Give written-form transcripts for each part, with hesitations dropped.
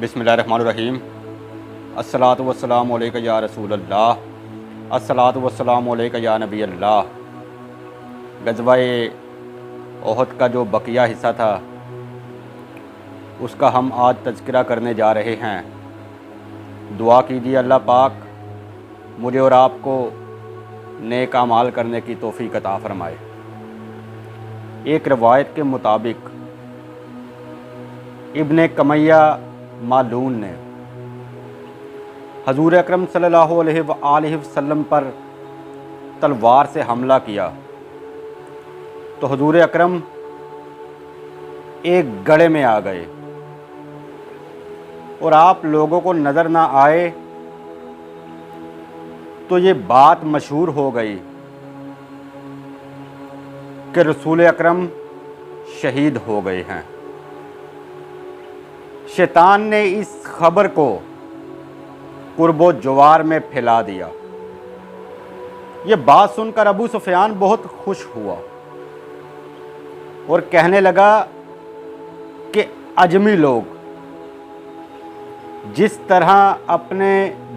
बिस्मिल्लाहिर्रहमानिर्रहीम। अस्सलातु वस्सलामु अलैका या रसूल अल्लाह, अस्सलातु वस्सलामु अलैका या नबी अल्लाह। ग़ज़वा-ए ओहद का जो बकिया हिस्सा था उसका हम आज तज़किरा करने जा रहे हैं। दुआ कीजिए अल्लाह पाक मुझे और आपको नेक अमाल करने की तौफ़ीक़ अता फ़रमाए। एक रवायत के मुताबिक इब्ने कमैया मालून ने हजूर अकरम सल्लल्लाहु अलैहि वसल्लम पर तलवार से हमला किया तो हजूर अकरम एक गड्ढे में आ गए और आप लोगों को नज़र ना आए तो ये बात मशहूर हो गई कि रसूल अकरम शहीद हो गए हैं। शैतान ने इस खबर को कुर्बो जवार में फैला दिया। ये बात सुनकर अबू सुफियान बहुत खुश हुआ और कहने लगा कि अजमी लोग जिस तरह अपने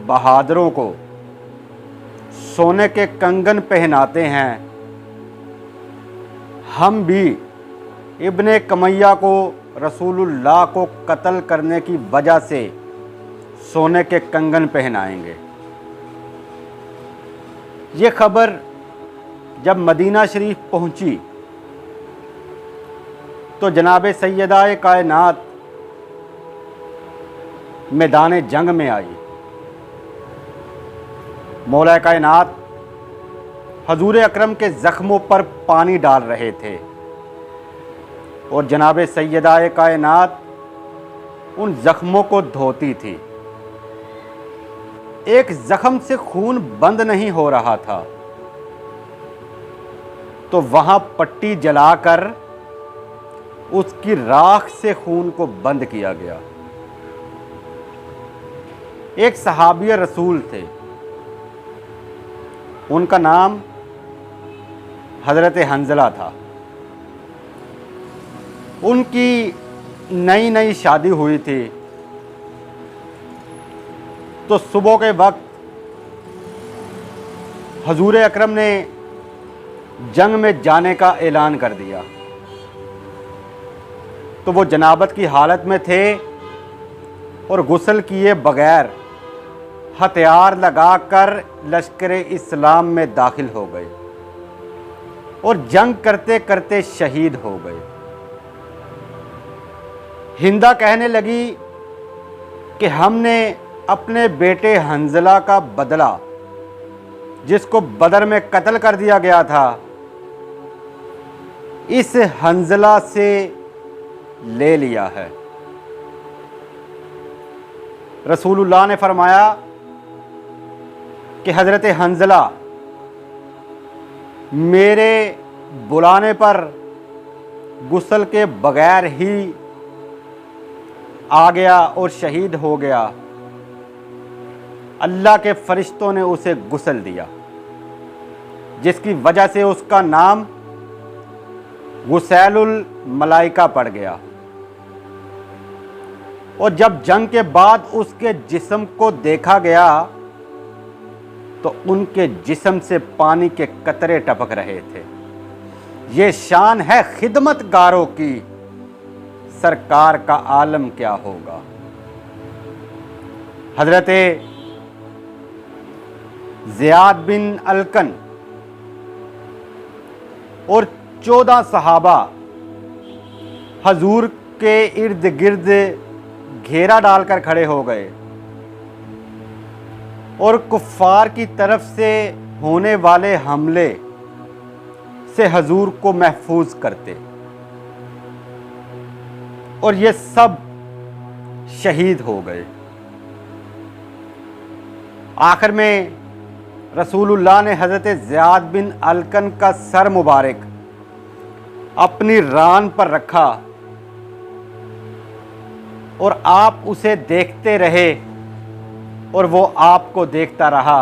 बहादुरों को सोने के कंगन पहनाते हैं, हम भी इब्ने कमैया को रसूलुल्लाह को कत्ल करने की वजह से सोने के कंगन पहनाएंगे। ये खबर जब मदीना शरीफ पहुंची तो जनाब सैयदा कायनात मैदान जंग में आई। मौला कायनात हजूर अकरम के ज़ख्मों पर पानी डाल रहे थे और जनाब सैयदा कायनात उन ज़ख्मों को धोती थी। एक ज़ख्म से खून बंद नहीं हो रहा था तो वहाँ पट्टी जलाकर उसकी राख से खून को बंद किया गया। एक सहाबिया रसूल थे, उनका नाम हज़रत हंज़ला था। उनकी नई नई शादी हुई थी तो सुबह के वक्त हजूर अकरम ने जंग में जाने का ऐलान कर दिया तो वो जनाबत की हालत में थे और गुस्ल किए बगैर हथियार लगाकर लश्कर इस्लाम में दाखिल हो गए और जंग करते करते शहीद हो गए। हिंदा कहने लगी कि हमने अपने बेटे हंज़ला का बदला, जिसको बदर में कत्ल कर दिया गया था, इस हंज़ला से ले लिया है। रसूलुल्लाह ने फरमाया कि हज़रत हंज़ला मेरे बुलाने पर गुस्ल के बगैर ही आ गया और शहीद हो गया। अल्लाह के फरिश्तों ने उसे गुस्ल दिया जिसकी वजह से उसका नाम गुसैलुल मलाइका पड़ गया। और जब जंग के बाद उसके जिस्म को देखा गया तो उनके जिस्म से पानी के कतरे टपक रहे थे। ये शान है खिदमतगारों की, सरकार का आलम क्या होगा। हजरत ज़ियाद बिन अलकन और 14 सहाबा हजूर के इर्द गिर्द घेरा डालकर खड़े हो गए और कुफ्फार की तरफ से होने वाले हमले से हजूर को महफूज करते और ये सब शहीद हो गए। आखिर में रसूलुल्लाह ने हज़रत ज़ियाद बिन अलकन का सर मुबारक अपनी रान पर रखा और आप उसे देखते रहे और वो आपको देखता रहा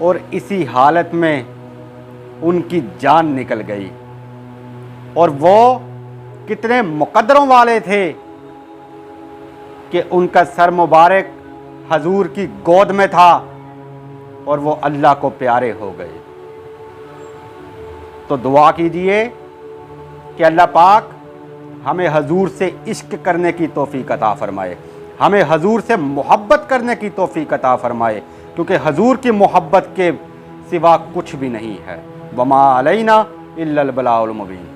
और इसी हालत में उनकी जान निकल गई। और वो कितने मुकद्दरों वाले थे कि उनका सर मुबारक हजूर की गोद में था और वो अल्लाह को प्यारे हो गए। तो दुआ कीजिए कि अल्लाह पाक हमें हजूर से इश्क करने की तौफीक अता फरमाए, हमें हजूर से मोहब्बत करने की तौफीक अता फरमाए, क्योंकि हजूर की मोहब्बत के सिवा कुछ भी नहीं है। वमा अलैना इल्लल बलाउल मुबीन।